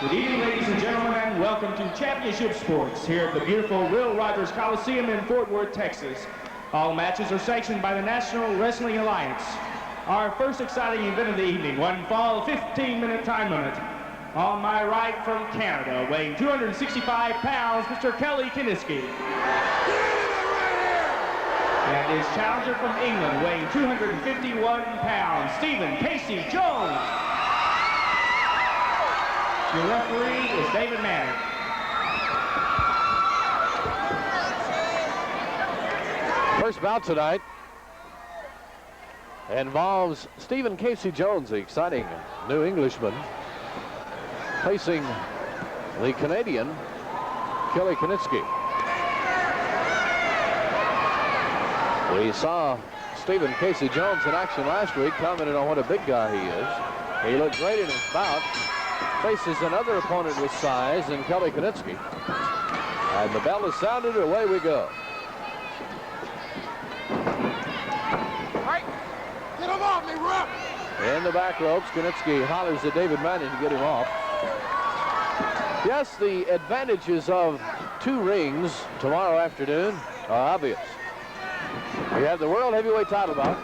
Good evening, ladies and gentlemen, and welcome to Championship Sports here at the beautiful Will Rogers Coliseum in Fort Worth, Texas. All matches are sanctioned by the National Wrestling Alliance. Our first exciting event of the evening, one fall 15-minute time limit. On my right from Canada, weighing 265 pounds, Mr. Kelly Kiniski. And his challenger from England, weighing 251 pounds, Stephen Casey Jones. Your referee is David Manning. First bout tonight involves Stephen Casey Jones, the exciting new Englishman, facing the Canadian Kelly Kiniski. We saw Stephen Casey Jones in action last week, commented on what a big guy he is. He looked great in his bout. Faces another opponent with size in Kelly Kiniski. And the bell is sounded, away we go. Hey, get him off me, ref! In the back ropes, Kiniski hollers at David Manning to get him off. Yes, the advantages of 2 rings tomorrow afternoon are obvious. We have the World Heavyweight title bout,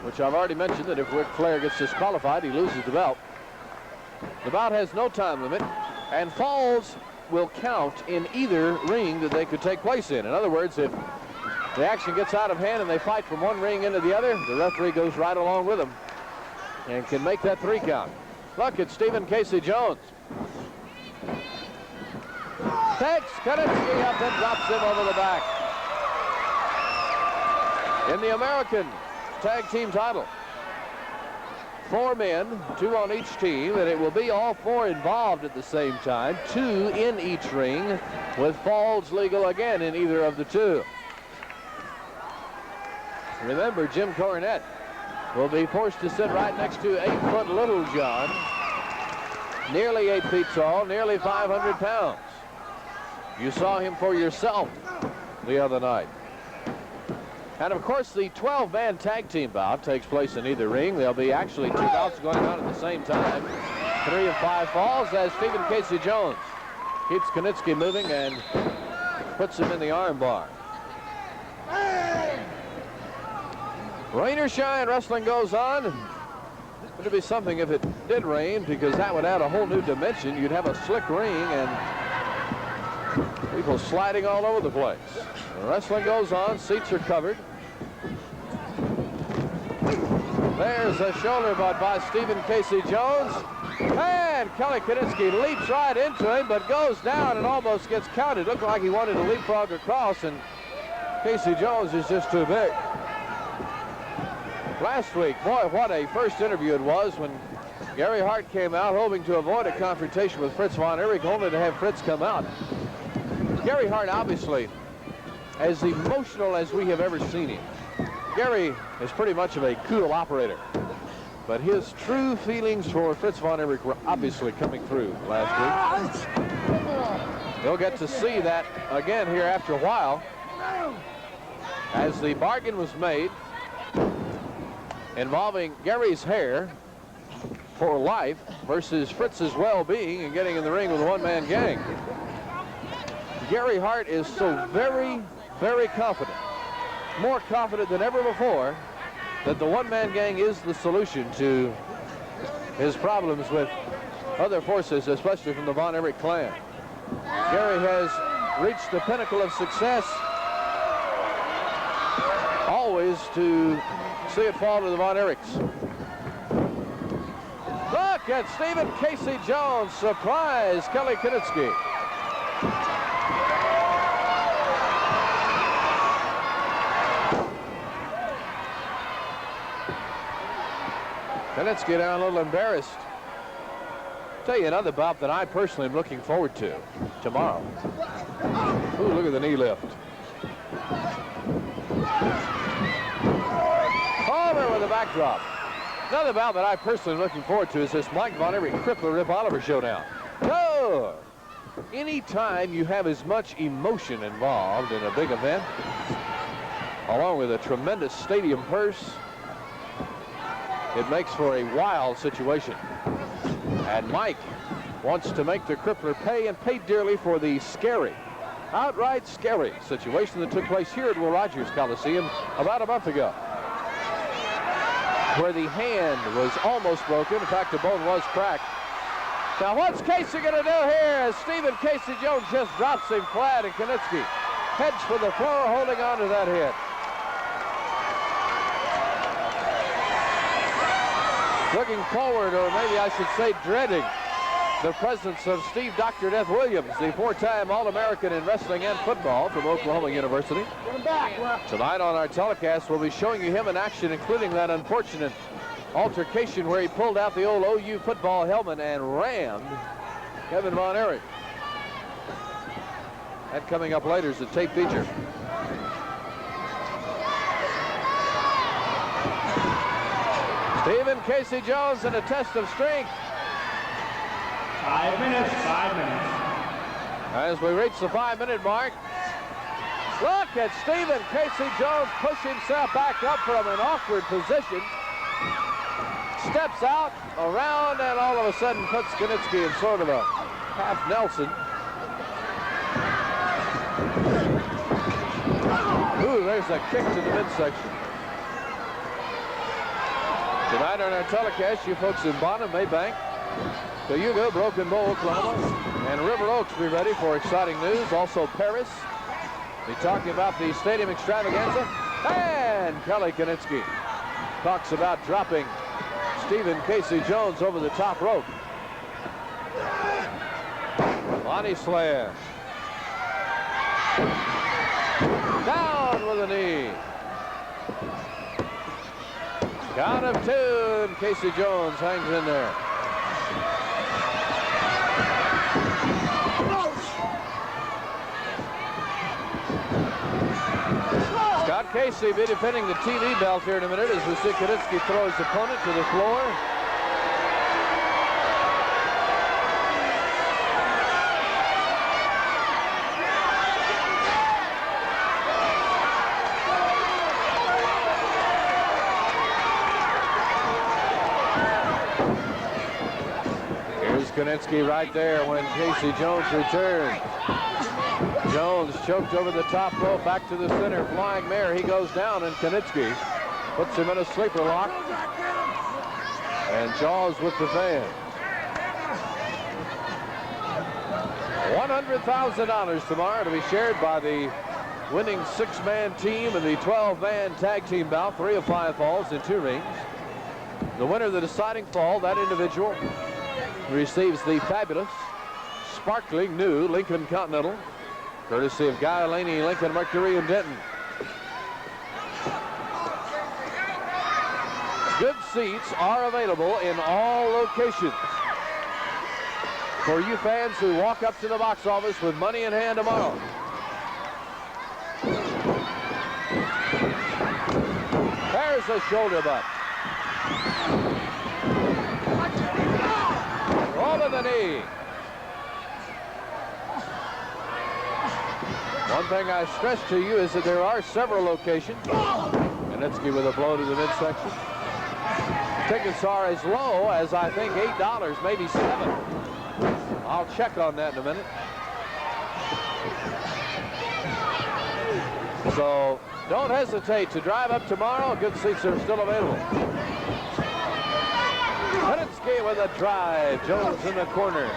which I've already mentioned that if Ric Flair gets disqualified, he loses the belt. The bout has no time limit, and falls will count in either ring that they could take place in. In other words, if the action gets out of hand and they fight from one ring into the other, the referee goes right along with them and can make that 3 count. Look at Stephen Casey Jones. Takes Kiniski up and drops him over the back. In the American Tag Team title, 4 men, 2 on each team, and it will be all 4 involved at the same time, 2 in each ring, with falls legal again in either of the 2. Remember, Jim Cornette will be forced to sit right next to 8-foot Little John, nearly 8 feet tall, nearly 500 pounds. You saw him for yourself the other night. And of course, the 12-man tag team bout takes place in either ring. There'll be actually 2 bouts going on at the same time. 3 of 5 falls as Stephen Casey Jones keeps Kiniski moving and puts him in the arm bar. Rain or shine, wrestling goes on. It would be something if it did rain, because that would add a whole new dimension. You'd have a slick ring and people sliding all over the place. The wrestling goes on, seats are covered. There's a shoulder butt by Stephen Casey Jones. And Kelly Kiniski leaps right into him, but goes down and almost gets counted. Looked like he wanted to leapfrog across, and Casey Jones is just too big. Last week, boy, what a first interview it was when Gary Hart came out hoping to avoid a confrontation with Fritz von Erich, only to have Fritz come out. Gary Hart, obviously, as emotional as we have ever seen him. Gary is pretty much of a cool operator, but his true feelings for Fritz von Erich were obviously coming through last week. You'll get to see that again here after a while, as the bargain was made involving Gary's hair for life versus Fritz's well-being and getting in the ring with a one-man gang. Gary Hart is so very, very confident, more confident than ever before, that the one-man gang is the solution to his problems with other forces, especially from the Von Erich clan. Gary has reached the pinnacle of success, always to see it fall to the Von Erichs. Look at Stephen Casey Jones surprise Kelly Kiniski. Kiniski down a little embarrassed. Tell you another bout that I personally am looking forward to tomorrow. Ooh, look at the knee lift. Over with a backdrop. Another bout that I personally am looking forward to is this Mike Von Erich Crippler Rip Oliver showdown. Oh! Anytime you have as much emotion involved in a big event, along with a tremendous stadium purse, it makes for a wild situation. And Mike wants to make the crippler pay, and pay dearly for the scary, outright scary situation that took place here at Will Rogers Coliseum about a month ago, where the hand was almost broken. In fact, the bone was cracked. Now, what's Casey going to do here as Stephen Casey Jones just drops him flat, and Kiniski heads for the floor, holding on to that hit. Looking forward, or maybe I should say dreading, the presence of Steve Dr. Death Williams, the four-time All-American in wrestling and football from Oklahoma University. Tonight on our telecast, we'll be showing you him in action, including that unfortunate altercation where he pulled out the old OU football helmet and rammed Kevin Von Erich. That coming up later is a tape feature. Stephen Casey Jones in a test of strength. 5 minutes, 5 minutes. As we reach the 5-minute mark, look at Stephen Casey Jones push himself back up from an awkward position. Steps out, around, and all of a sudden puts Kiniski in sort of a half Nelson. Ooh, there's a kick to the midsection. Tonight on our telecast, you folks in Bonham, Maybank, Cayuga, Broken Bow, Oklahoma, and River Oaks be ready for exciting news. Also Paris. Be talking about the stadium extravaganza. And Kelly Kiniski talks about dropping Stephen Casey Jones over the top rope. Body slam. Down with a knee. Count of 2, and Casey Jones hangs in there. Scott Casey be defending the TV belt here in a minute as we see Kiniski throw his opponent to the floor. Here's Kiniski right there when Casey Jones returns. Jones choked over the top rope, back to the center, flying mare. He goes down, and Kiniski puts him in a sleeper lock. And Jaws with the fan. $100,000 tomorrow to be shared by the winning 6-man team and the 12-man tag team bout. 3 of 5 falls in 2 rings. The winner of the deciding fall, that individual, receives the fabulous, sparkling new Lincoln Continental, courtesy of Guy Laney, Lincoln Mercury in Denton. Good seats are available in all locations for you fans who walk up to the box office with money in hand tomorrow. There's a shoulder butt. Over the knee. One thing I stress to you is that there are several locations. Kiniski with a blow to the midsection. Tickets are as low as, I think, $8, maybe $7. I'll check on that in a minute. So don't hesitate to drive up tomorrow. Good seats are still available. Kiniski with a drive. Jones in the corner.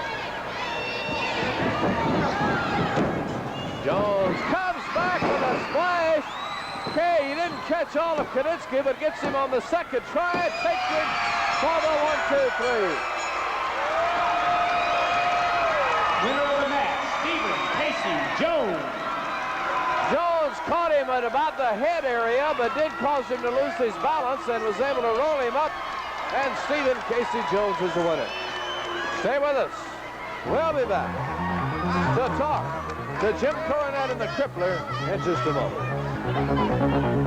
Jones comes back with a splash. Okay, he didn't catch all of Kiniski, but gets him on the second try. Takes him for the 1-2-3. Winner of the match, Stephen Casey Jones. Jones caught him at about the head area, but did cause him to lose his balance and was able to roll him up. And Stephen Casey Jones is the winner. Stay with us. We'll be back to talk to Jim Coronet and the Crippler in just a moment.